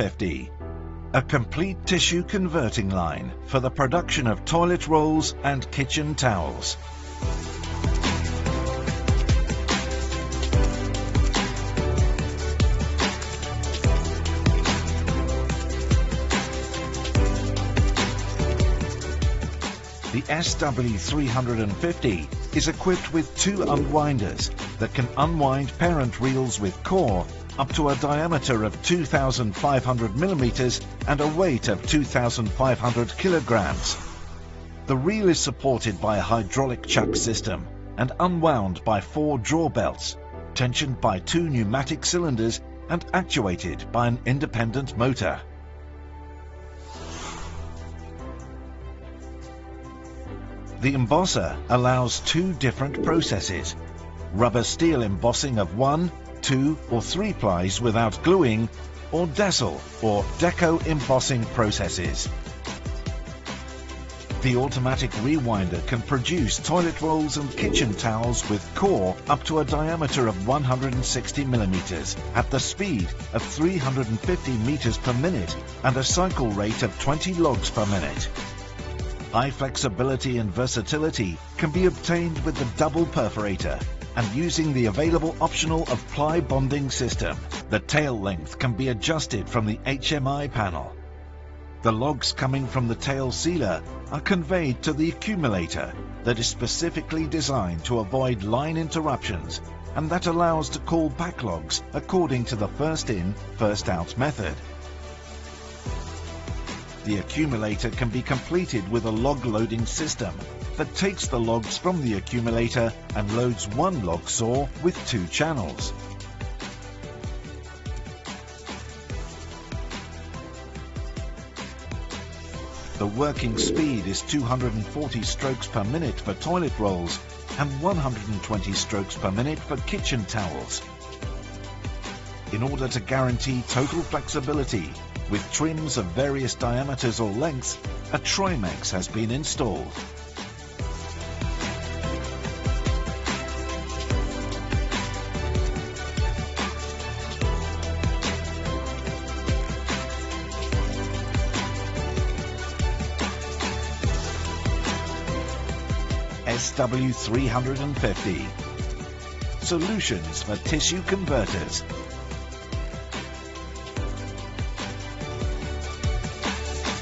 SW350, a complete tissue converting line for the production of toilet rolls and kitchen towels. The SW350 is equipped with two unwinders that can unwind parent reels with core up to a diameter of 2,500 millimeters and a weight of 2,500 kilograms. The reel is supported by a hydraulic chuck system and unwound by 4 draw belts, tensioned by 2 pneumatic cylinders and actuated by an independent motor. The embosser allows 2 different processes: rubber steel embossing of 1, 2 or 3 plies without gluing, or Dessel or deco embossing processes. The automatic rewinder can produce toilet rolls and kitchen towels with core up to a diameter of 160 millimeters at the speed of 350 meters per minute and a cycle rate of 20 logs per minute. High flexibility and versatility can be obtained with the double perforator and using the available optional of-ply bonding system. The tail length can be adjusted from the HMI panel. The logs coming from the tail sealer are conveyed to the accumulator that is specifically designed to avoid line interruptions and that allows to call back logs according to the first in, first out method. The accumulator can be completed with a log loading system that takes the logs from the accumulator and loads one log saw with 2 channels. The working speed is 240 strokes per minute for toilet rolls and 120 strokes per minute for kitchen towels. In order to guarantee total flexibility, with trims of various diameters or lengths, a Trimex has been installed. SW350. Solutions for tissue converters.